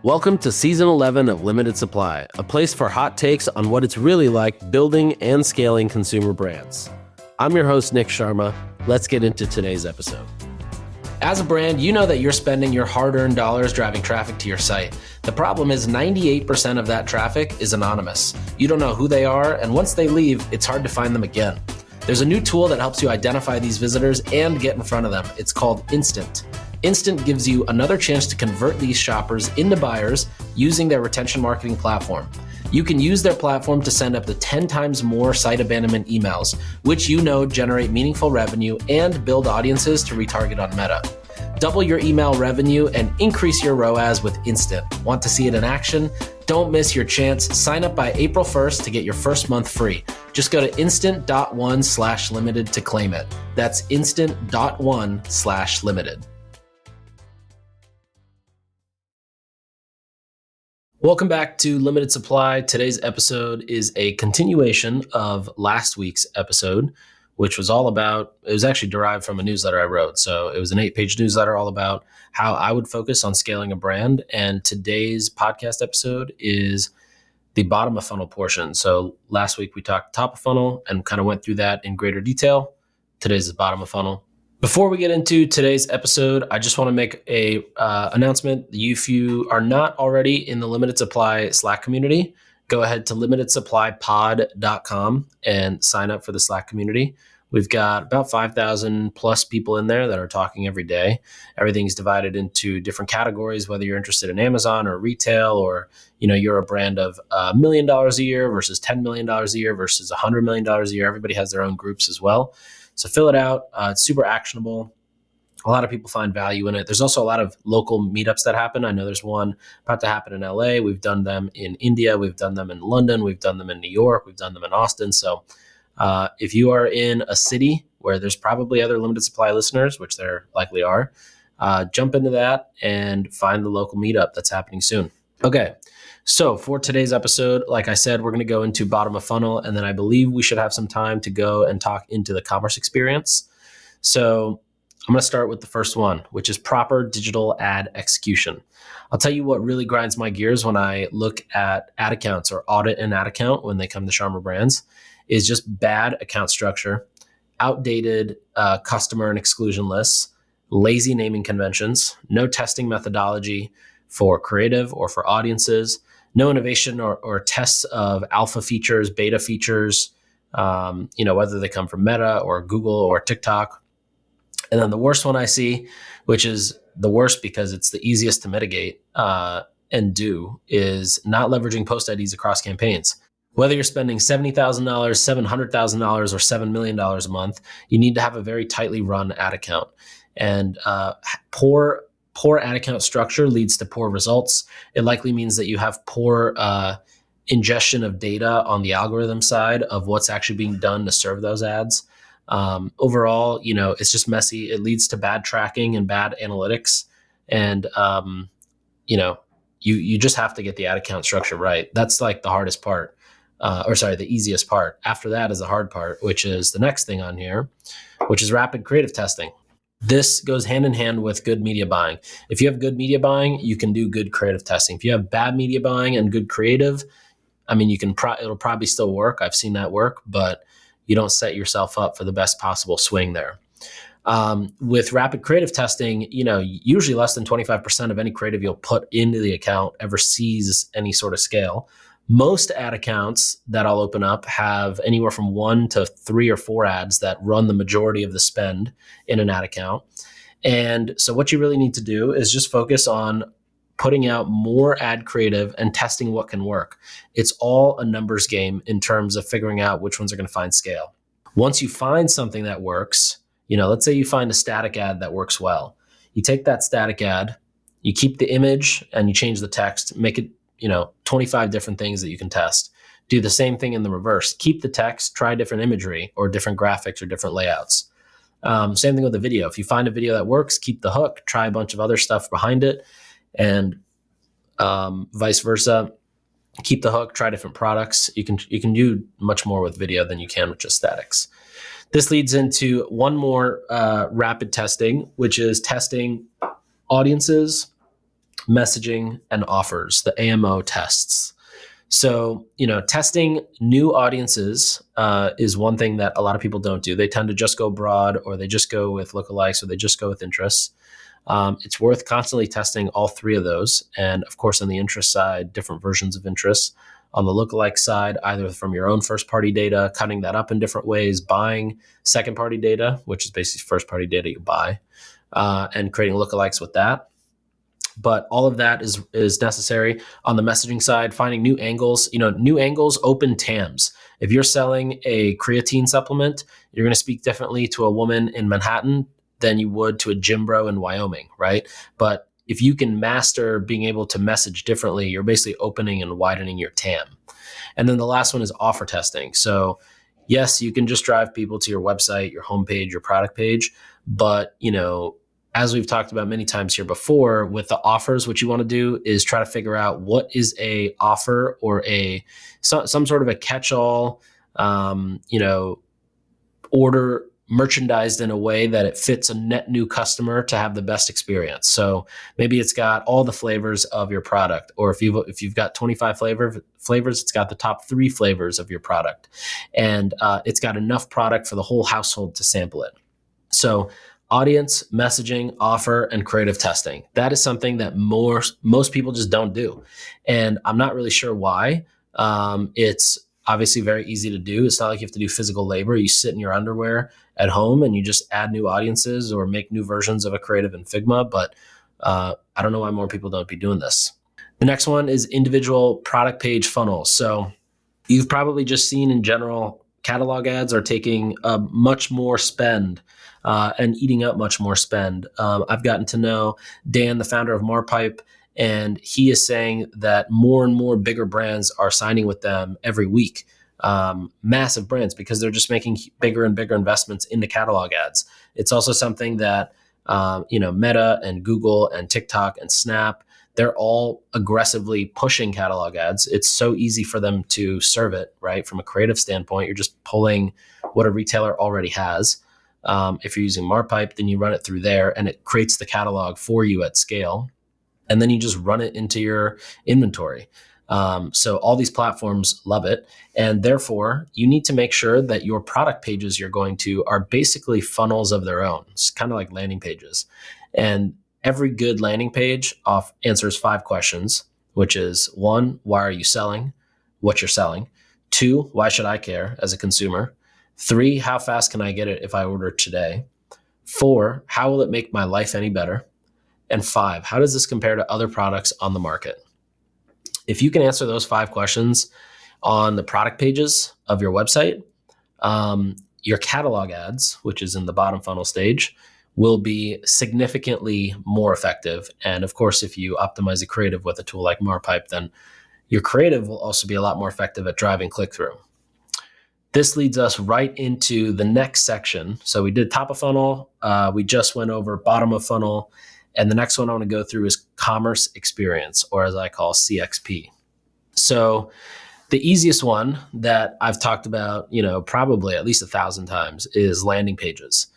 Welcome to Season 11 of Limited Supply, a place for hot takes on what it's really like building and scaling consumer brands. I'm your host, Nick Sharma. Let's get into today's episode. As a brand, you know that you're spending your hard-earned dollars driving traffic to your site. The problem is 98% of that traffic is anonymous. You don't know who they are, and once they leave, it's hard to find them again. There's a new tool that helps you identify these visitors and get in front of them. It's called Instant. Instant gives you another chance to convert these shoppers into buyers using their retention marketing platform. You can use their platform to send up to 10 times more site abandonment emails, which you know generate meaningful revenue and build audiences to retarget on Meta. Double your email revenue and increase your ROAS with Instant. Want to see it in action? Don't miss your chance. Sign up by April 1st to get your first month free. Just go to instant.one/limited to claim it. That's instant.one/limited. Welcome back to Limited Supply. Today's episode is a continuation of last week's episode, which was all about, it was actually derived from a newsletter I wrote. So it was an 8-page newsletter all about how I would focus on scaling a brand. And today's podcast episode is the bottom of funnel portion. So last week we talked top of funnel and kind of went through that in greater detail. Today's is bottom of funnel. Before we get into today's episode, I just want to make a announcement. If you are not already in the Limited Supply Slack community, go ahead to limitedsupplypod.com and sign up for the Slack community. We've got about 5,000 plus people in there that are talking every day. Everything's divided into different categories, whether you're interested in Amazon or retail, or you're a brand of $1 million a year versus $10 million a year versus $100 million a year. Everybody has their own groups as well. So fill it out. It's super actionable. A lot of people find value in it. There's also a lot of local meetups that happen. I know there's one about to happen in LA. We've done them in India. We've done them in London. We've done them in New York. We've done them in Austin. So if you are in a city where there's probably other Limited Supply listeners, which there likely are, jump into that and find the local meetup that's happening soon. Okay. So for today's episode, like I said, we're going to go into bottom of funnel, and then I believe we should have some time to go and talk into the commerce experience. So I'm going to start with the first one, which is proper digital ad execution. I'll tell you what really grinds my gears when I look at ad accounts or audit an ad account when they come to Sharma Brands is just bad account structure, outdated customer and exclusion lists, lazy naming conventions, no testing methodology for creative or for audiences, no innovation or tests of alpha features, beta features, whether they come from Meta or Google or TikTok. And then the worst one I see, which is the worst because it's the easiest to mitigate and do, is not leveraging post IDs across campaigns. Whether you're spending $70,000, $700,000, or $7 million a month, you need to have a very tightly run ad account. And poor ad account structure leads to poor results. It likely means that you have poor ingestion of data on the algorithm side of what's actually being done to serve those ads. Overall, it's just messy. It leads to bad tracking and bad analytics. And, you just have to get the ad account structure right. That's like the hardest part, the easiest part. After that is the hard part, which is the next thing on here, which is rapid creative testing. This goes hand in hand with good media buying. If you have good media buying, you can do good creative testing. If you have bad media buying and good creative, it'll probably still work. I've seen that work, but you don't set yourself up for the best possible swing there. With rapid creative testing, usually less than 25% of any creative you'll put into the account ever sees any sort of scale. Most ad accounts that I'll open up have anywhere from 1 to 3 or 4 ads that run the majority of the spend in an ad account. And so what you really need to do is just focus on putting out more ad creative and testing what can work. It's all a numbers game in terms of figuring out which ones are going to find scale. Once you find something that works, let's say you find a static ad that works well. You take that static ad, you keep the image and you change the text, make it 25 different things that you can test. Do the same thing in the reverse. Keep the text, try different imagery or different graphics or different layouts. Same thing with the video. If you find a video that works, keep the hook, try a bunch of other stuff behind it, and vice versa. Keep the hook, try different products. You can do much more with video than you can with just statics. This leads into one more rapid testing, which is testing audiences, messaging, and offers, the AMO tests. So, testing new audiences is one thing that a lot of people don't do. They tend to just go broad, or they just go with lookalikes, or they just go with interests. It's worth constantly testing all three of those. And of course, on the interest side, different versions of interests. On the lookalike side, either from your own first party data, cutting that up in different ways, buying second party data, which is basically first party data you buy, and creating lookalikes with that. But all of that is necessary. On the messaging side, finding new angles. New angles open TAMs. If you're selling a creatine supplement, you're going to speak differently to a woman in Manhattan than you would to a gym bro in Wyoming, right? But if you can master being able to message differently, you're basically opening and widening your TAM. And then the last one is offer testing. So yes, you can just drive people to your website, your homepage, your product page, but as we've talked about many times here before, with the offers, what you want to do is try to figure out what is a offer or some sort of a catch-all, order merchandised in a way that it fits a net new customer to have the best experience. So maybe it's got all the flavors of your product, or if you've got 25 flavors, it's got the top 3 flavors of your product, and it's got enough product for the whole household to sample it. So audience, messaging, offer, and creative testing. That is something that most people just don't do. And I'm not really sure why. It's obviously very easy to do. It's not like you have to do physical labor. You sit in your underwear at home and you just add new audiences or make new versions of a creative in Figma. But I don't know why more people don't be doing this. The next one is individual product page funnels. So you've probably just seen in general, catalog ads are taking much more spend and eating up much more spend. I've gotten to know Dan, the founder of Marpipe, and he is saying that more and more bigger brands are signing with them every week. Massive brands, because they're just making bigger and bigger investments into catalog ads. It's also something that Meta and Google and TikTok and Snap, they're all aggressively pushing catalog ads. It's so easy for them to serve it, right? From a creative standpoint, you're just pulling what a retailer already has. If you're using Marpipe, then you run it through there and it creates the catalog for you at scale. And then you just run it into your inventory. So all these platforms love it. And therefore, you need to make sure that your product pages you're going to are basically funnels of their own. It's kind of like landing pages. And every good landing page answers 5 questions, which is 1, why are you selling? What you're selling. 2, why should I care as a consumer? 3, how fast can I get it if I order today? 4, how will it make my life any better? And 5, how does this compare to other products on the market? If you can answer those 5 questions on the product pages of your website, your catalog ads, which is in the bottom funnel stage, will be significantly more effective. And of course, if you optimize the creative with a tool like Marpipe, then your creative will also be a lot more effective at driving click-through. This leads us right into the next section. So we did top of funnel. We just went over bottom of funnel. And the next one I want to go through is commerce experience, or as I call CXP. So the easiest one that I've talked about, probably at least 1,000 times is landing pages.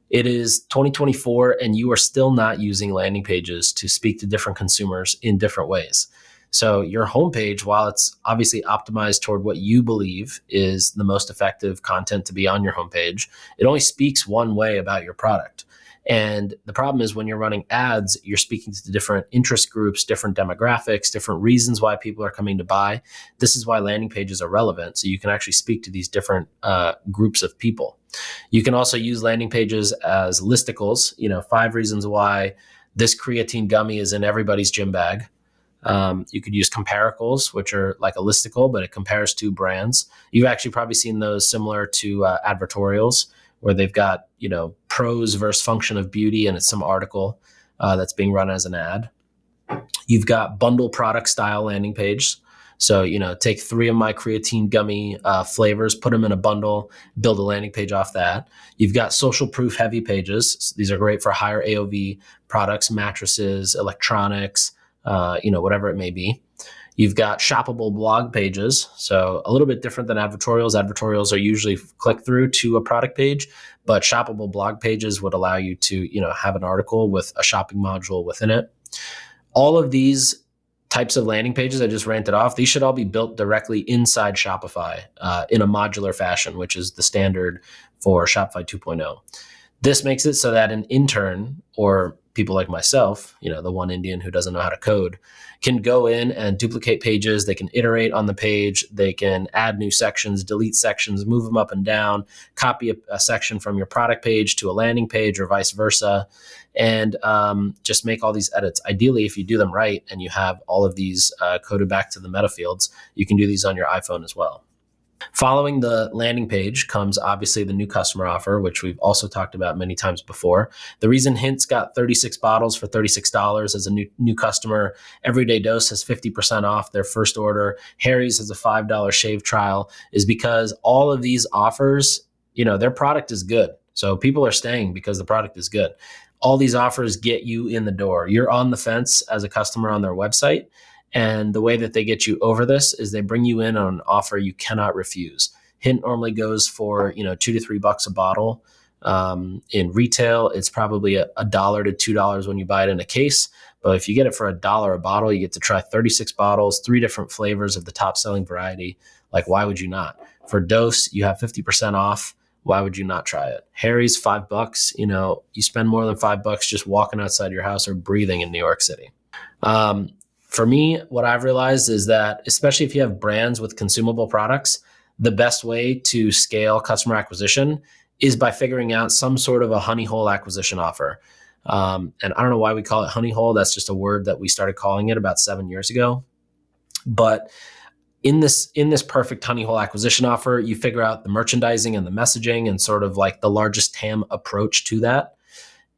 It is 2024 and you are still not using landing pages to speak to different consumers in different ways. So your homepage, while it's obviously optimized toward what you believe is the most effective content to be on your homepage, it only speaks one way about your product. And the problem is when you're running ads, you're speaking to different interest groups, different demographics, different reasons why people are coming to buy. This is why landing pages are relevant. So you can actually speak to these different groups of people. You can also use landing pages as listicles, 5 reasons why this creatine gummy is in everybody's gym bag. You could use comparacles, which are like a listicle, but it compares 2 brands. You've actually probably seen those similar to advertorials, where they've got, pros versus function of beauty, and it's some article that's being run as an ad. You've got bundle product style landing page. So, take 3 of my creatine gummy flavors, put them in a bundle, build a landing page off that. You've got social proof heavy pages. These are great for higher AOV products, mattresses, electronics, whatever it may be. You've got shoppable blog pages. So a little bit different than advertorials. Advertorials are usually click through to a product page, but shoppable blog pages would allow you to, have an article with a shopping module within it. All of these types of landing pages I just ranted off, these should all be built directly inside Shopify in a modular fashion, which is the standard for Shopify 2.0. This makes it so that an intern or people like myself, the one Indian who doesn't know how to code, can go in and duplicate pages. They can iterate on the page. They can add new sections, delete sections, move them up and down, copy a section from your product page to a landing page or vice versa, and just make all these edits. Ideally, if you do them right and you have all of these coded back to the meta fields, you can do these on your iPhone as well. Following the landing page comes obviously the new customer offer, which we've also talked about many times before. The reason Hint's got 36 bottles for $36 as a new customer, Everyday Dose has 50% off their first order, Harry's has a $5 shave trial, is because all of these offers, their product is good. So people are staying because the product is good. All these offers get you in the door. You're on the fence as a customer on their website. And the way that they get you over this is they bring you in on an offer you cannot refuse. Hint normally goes for $2 to $3 a bottle. In retail, it's probably $1 to $2 when you buy it in a case. But if you get it for $1 a bottle, you get to try 36 bottles, 3 different flavors of the top selling variety. Like, why would you not? For Dose, you have 50% off. Why would you not try it? Harry's $5. You spend more than $5 just walking outside your house or breathing in New York City. For me, what I've realized is that, especially if you have brands with consumable products, the best way to scale customer acquisition is by figuring out some sort of a honey hole acquisition offer. And I don't know why we call it honey hole. That's just a word that we started calling it about 7 years ago. But in this perfect honey hole acquisition offer, you figure out the merchandising and the messaging and sort of like the largest TAM approach to that.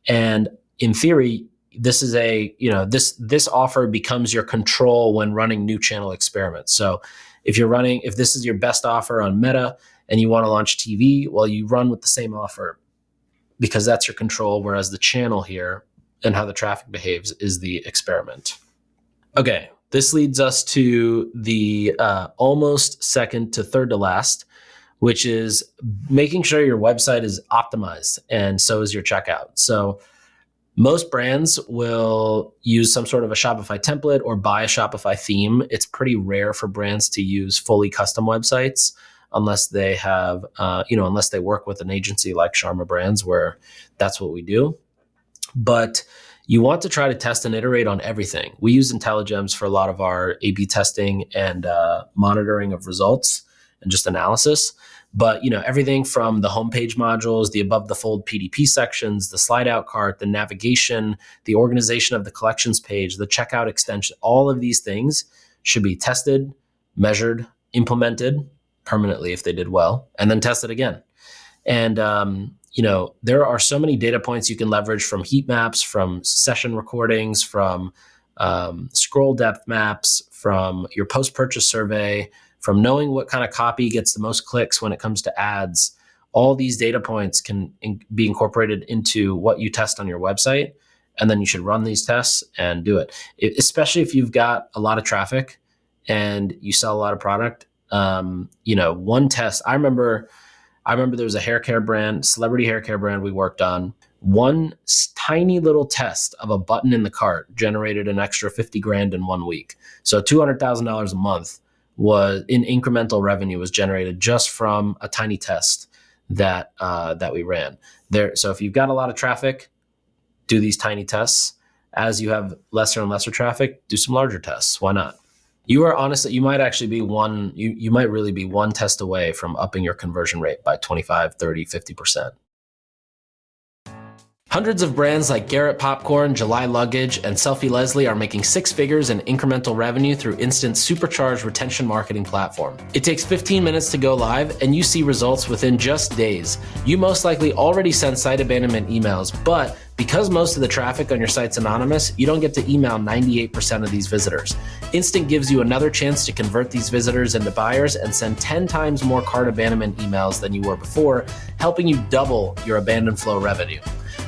And in theory, this is this offer becomes your control when running new channel experiments. So if this is your best offer on Meta and you want to launch TV, well, you run with the same offer because that's your control. Whereas the channel here and how the traffic behaves is the experiment. Okay. This leads us to the almost second to third to last, which is making sure your website is optimized and so is your checkout. So most brands will use some sort of a Shopify template or buy a Shopify theme. It's pretty rare for brands to use fully custom websites unless they have, unless they work with an agency like Sharma Brands, where that's what we do. But you want to try to test and iterate on everything. We use IntelliGems for a lot of our A/B testing and monitoring of results and just analysis. But everything from the homepage modules, the above the fold PDP sections, the slide out cart, the navigation, the organization of the collections page, the checkout extension, all of these things should be tested, measured, implemented permanently if they did well, and then tested again. And there are so many data points you can leverage from heat maps, from session recordings, from scroll depth maps, from your post-purchase survey, from knowing what kind of copy gets the most clicks when it comes to ads. All these data points can be incorporated into what you test on your website, and then you should run these tests and do it. Especially if you've got a lot of traffic and you sell a lot of product. One test, I remember there was a hair care brand, celebrity hair care brand we worked on. One tiny little test of a button in the cart generated an extra $50,000 in 1 week. So $200,000 a month was in incremental revenue was generated just from a tiny test that we ran there. So if you've got a lot of traffic, do these tiny tests. As you have lesser and lesser traffic, do some larger tests. Why not? You might actually be you might really be one test away from upping your conversion rate by 25, 30, 50%. Hundreds of brands like Garrett Popcorn, July Luggage, and Selfie Leslie are making 6 figures in incremental revenue through Instant's supercharged retention marketing platform. It takes 15 minutes to go live, and you see results within just days. You most likely already send site abandonment emails, but because most of the traffic on your site's anonymous, you don't get to email 98% of these visitors. Instant gives you another chance to convert these visitors into buyers and send 10 times more cart abandonment emails than you were before, helping you double your abandoned flow revenue.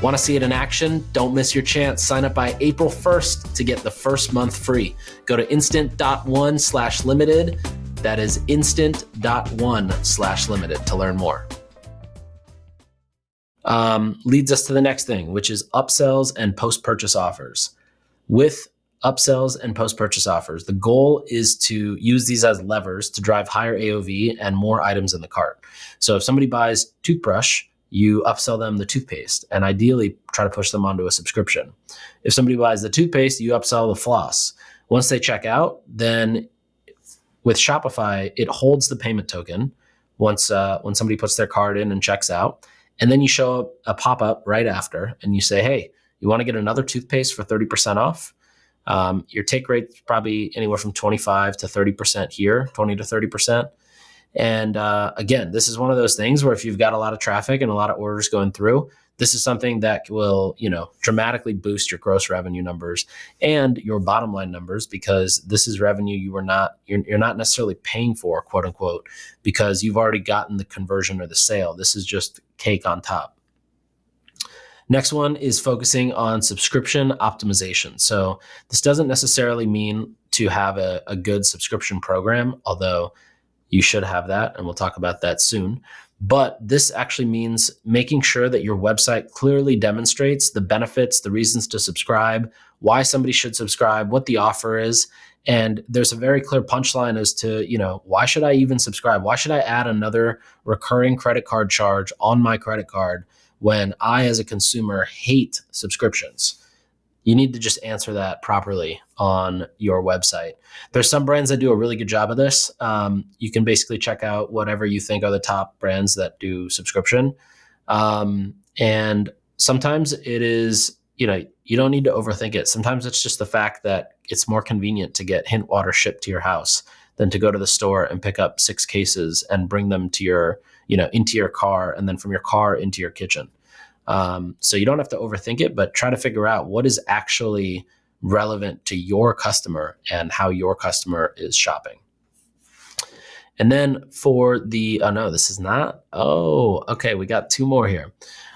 Want to see it in action? Don't miss your chance. Sign up by April 1st to get the first month free. Go to instant.one/limited. That is instant.one/limited to learn more. Leads us to the next thing, which is upsells and post-purchase offers. With upsells, and post-purchase offers. The goal is to use these as levers to drive higher AOV and more items in the cart. So if somebody buys toothbrush, you upsell them the toothpaste and ideally try to push them onto a subscription. If somebody buys the toothpaste, you upsell the floss. Once they check out, then with Shopify, it holds the payment token once when somebody puts their card in and checks out. And then you show a pop-up right after and you say, hey, you want to get another toothpaste for 30% off? Your take rate is probably anywhere from 25 to 30% here, 20 to 30%. And again, this is one of those things where if you've got a lot of traffic and a lot of orders going through, this is something that will, dramatically boost your gross revenue numbers and your bottom line numbers, because this is revenue you're not necessarily paying for, quote unquote, because you've already gotten the conversion or the sale. This is just cake on top. Next one is focusing on subscription optimization. So this doesn't necessarily mean to have a good subscription program, although you should have that, and we'll talk about that soon. But this actually means making sure that your website clearly demonstrates the benefits, the reasons to subscribe, why somebody should subscribe, what the offer is. And there's a very clear punchline as to, why should I even subscribe? Why should I add another recurring credit card charge on my credit card when I, as a consumer, hate subscriptions? You need to just answer that properly on your website. There's some brands that do a really good job of this. You can basically check out whatever you think are the top brands that do subscription. And sometimes it is, you don't need to overthink it. Sometimes it's just the fact that it's more convenient to get hint water shipped to your house than to go to the store and pick up 6 cases and bring them to your, into your car, and then from your car into your kitchen. So you don't have to overthink it, but try to figure out what is actually relevant to your customer and how your customer is shopping. And then for the, we got 2 more here.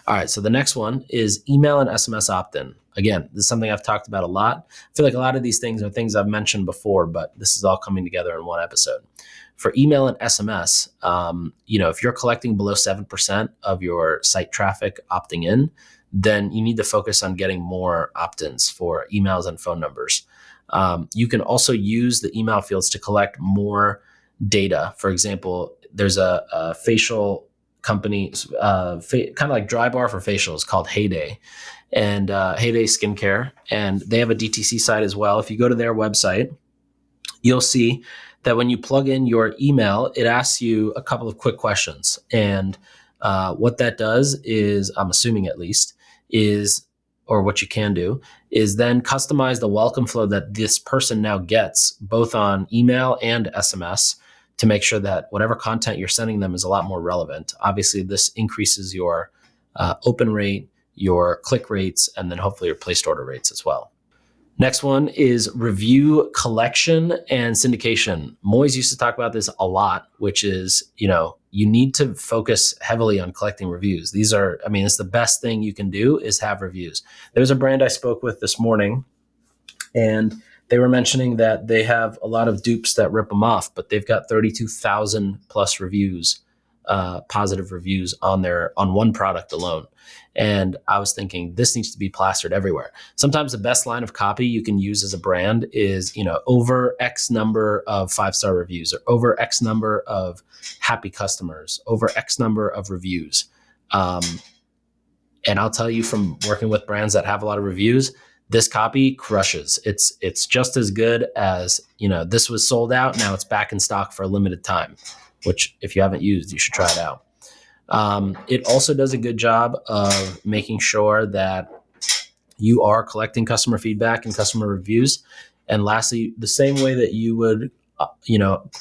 All right. So the next one is email and SMS opt-in. Again, this is something I've talked about a lot. I feel like a lot of these things are things I've mentioned before, but this is all coming together in one episode. For email and SMS, if you're collecting below 7% of your site traffic opting in, then you need to focus on getting more opt-ins for emails and phone numbers. You can also use the email fields to collect more data. For example, there's a facial company, kind of like Dry Bar for facials, called Heyday, and Heyday Skincare, and they have a DTC site as well. If you go to their website, you'll see that when you plug in your email, it asks you a couple of quick questions. And what that does is, I'm assuming at least, or what you can do, is then customize the welcome flow that this person now gets, both on email and SMS, to make sure that whatever content you're sending them is a lot more relevant. Obviously, this increases your open rate, your click rates, and then hopefully your placed order rates as well. Next one is review collection and syndication. Moyes used to talk about this a lot, which is, you need to focus heavily on collecting reviews. It's the best thing you can do is have reviews. There's a brand I spoke with this morning, and they were mentioning that they have a lot of dupes that rip them off, but they've got 32,000 plus reviews, positive reviews on one product alone. And I was thinking, this needs to be plastered everywhere. Sometimes the best line of copy you can use as a brand is, over X number of 5-star reviews, or over X number of happy customers, over X number of reviews. And I'll tell you, from working with brands that have a lot of reviews, this copy crushes. It's just as good as, this was sold out, now it's back in stock for a limited time, which if you haven't used, you should try it out. It also does a good job of making sure that you are collecting customer feedback and customer reviews. And lastly, the same way that you would,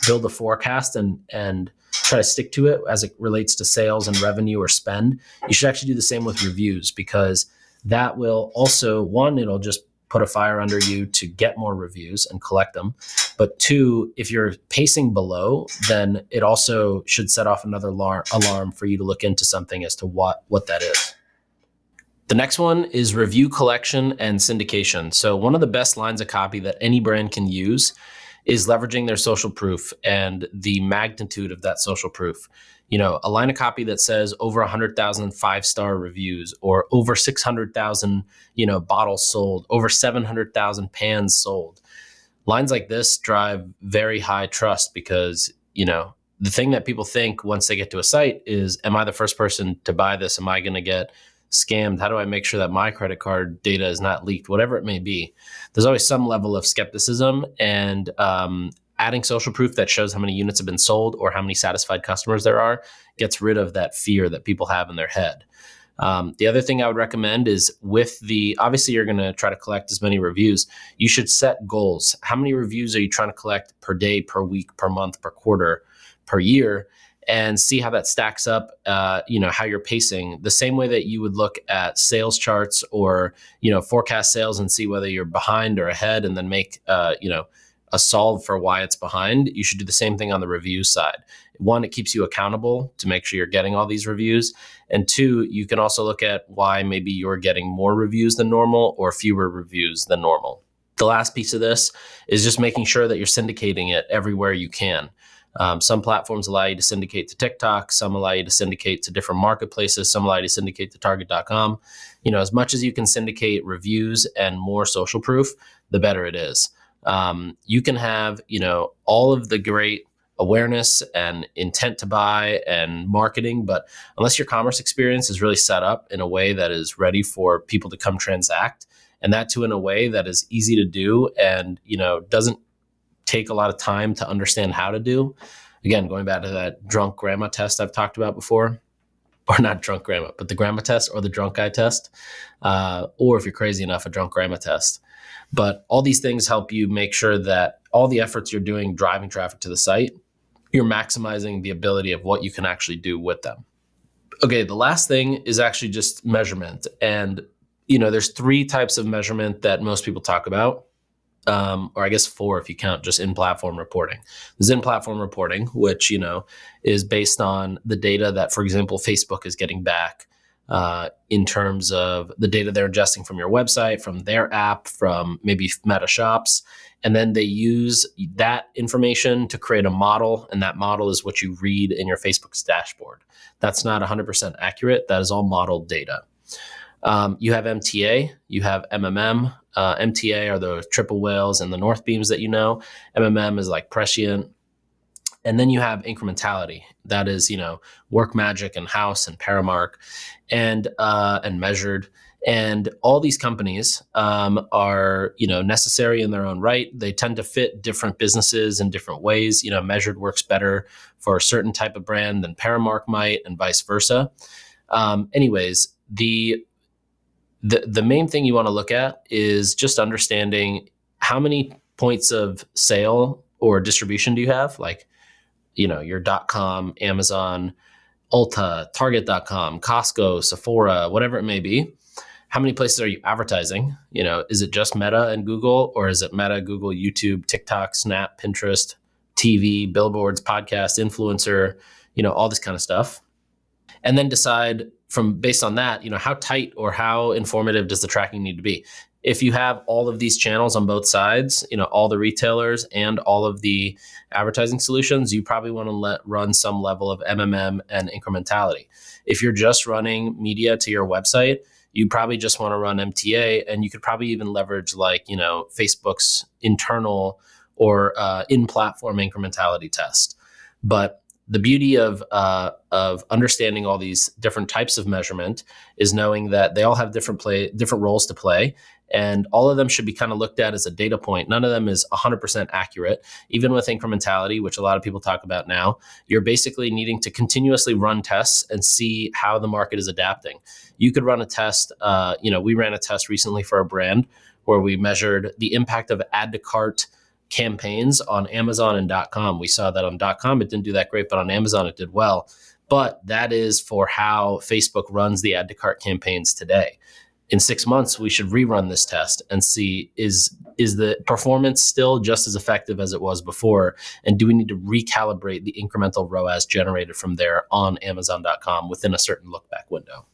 build a forecast and try to stick to it as it relates to sales and revenue or spend, you should actually do the same with reviews, because that will also, one, it'll just put a fire under you to get more reviews and collect them. But 2, if you're pacing below, then it also should set off another alarm for you to look into something as to what that is. The next one is review collection and syndication. So one of the best lines of copy that any brand can use is leveraging their social proof and the magnitude of that social proof. A line of copy that says over 100,000 5-star reviews, or over 600,000, bottles sold, over 700,000 pans sold. Lines like this drive very high trust because, the thing that people think once they get to a site is, am I the first person to buy this? Am I going to get scammed? How do I make sure that my credit card data is not leaked? Whatever it may be, there's always some level of skepticism, and adding social proof that shows how many units have been sold or how many satisfied customers there are gets rid of that fear that people have in their head. The other thing I would recommend is obviously you're going to try to collect as many reviews. You should set goals. How many reviews are you trying to collect per day, per week, per month, per quarter, per year? And see how that stacks up, how you're pacing, the same way that you would look at sales charts or, forecast sales and see whether you're behind or ahead, and then make, a solve for why it's behind. You should do the same thing on the review side. One, it keeps you accountable to make sure you're getting all these reviews. And two, you can also look at why maybe you're getting more reviews than normal or fewer reviews than normal. The last piece of this is just making sure that you're syndicating it everywhere you can. Some platforms allow you to syndicate to TikTok. Some allow you to syndicate to different marketplaces. Some allow you to syndicate to Target.com. As much as you can syndicate reviews and more social proof, the better it is. You can have, all of the great awareness and intent to buy and marketing, but unless your commerce experience is really set up in a way that is ready for people to come transact, and that too in a way that is easy to do and, doesn't take a lot of time to understand how to do. Again, going back to that drunk grandma test I've talked about before, or not drunk grandma, but the grandma test or the drunk guy test, or if you're crazy enough, a drunk grandma test. But all these things help you make sure that all the efforts you're doing driving traffic to the site, you're maximizing the ability of what you can actually do with them. Okay, the last thing is actually just measurement. And, there's 3 types of measurement that most people talk about. Or I guess 4 if you count just in-platform reporting. There's in-platform reporting, which, is based on the data that, for example, Facebook is getting back in terms of the data they're ingesting from your website, from their app, from maybe Meta Shops. And then they use that information to create a model, and that model is what you read in your Facebook's dashboard. That's not 100% accurate. That is all modeled data. You have MTA, you have MMM. MTA are the triple whales and the north beams that MMM is like prescient. And then you have incrementality. That is, Work Magic and House and Paramark and Measured. And all these companies are, necessary in their own right. They tend to fit different businesses in different ways. Measured works better for a certain type of brand than Paramark might, and vice versa. Anyways, the main thing you want to look at is just understanding how many points of sale or distribution do you have? Like, your .com, Amazon, Ulta, Target.com, Costco, Sephora, whatever it may be. How many places are you advertising? Is it just Meta and Google, or is it Meta, Google, YouTube, TikTok, Snap, Pinterest, TV, billboards, podcast, influencer, all this kind of stuff. And then decide based on that, how tight or how informative does the tracking need to be? If you have all of these channels on both sides, all the retailers and all of the advertising solutions, you probably want to run some level of MMM and incrementality. If you're just running media to your website, you probably just want to run MTA, and you could probably even leverage Facebook's internal or in-platform incrementality test. But the beauty of understanding all these different types of measurement is knowing that they all have different roles to play, and all of them should be kind of looked at as a data point. None of them is 100% accurate. Even with incrementality, which a lot of people talk about now, you're basically needing to continuously run tests and see how the market is adapting. You could run a test. We ran a test recently for a brand where we measured the impact of add to cart campaigns on Amazon and .com. We saw that on .com it didn't do that great, but on Amazon it did well. But that is for how Facebook runs the add to cart campaigns today. In 6 months, we should rerun this test and see is the performance still just as effective as it was before, and do we need to recalibrate the incremental ROAS generated from there on Amazon.com within a certain look back window.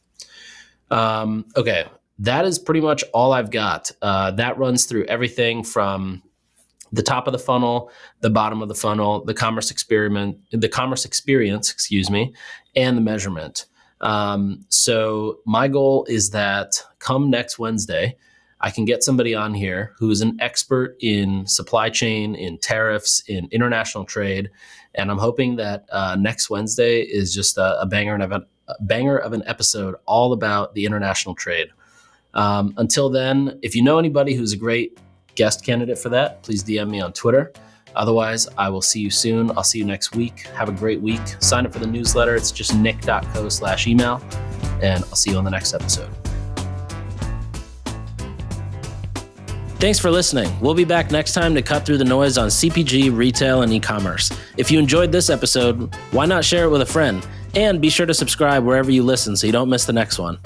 Okay, that is pretty much all I've got. That runs through everything from the top of the funnel, the bottom of the funnel, the commerce experience, and the measurement. So my goal is that come next Wednesday, I can get somebody on here who is an expert in supply chain, in tariffs, in international trade. And I'm hoping that next Wednesday is just a banger of an episode all about the international trade. Until then, if you know anybody who's a great guest candidate for that, please DM me on Twitter. Otherwise, I will see you soon. I'll see you next week. Have a great week. Sign up for the newsletter. It's just nick.co/email, and I'll see you on the next episode. Thanks for listening. We'll be back next time to cut through the noise on CPG, retail, and e-commerce. If you enjoyed this episode, why not share it with a friend? And be sure to subscribe wherever you listen so you don't miss the next one.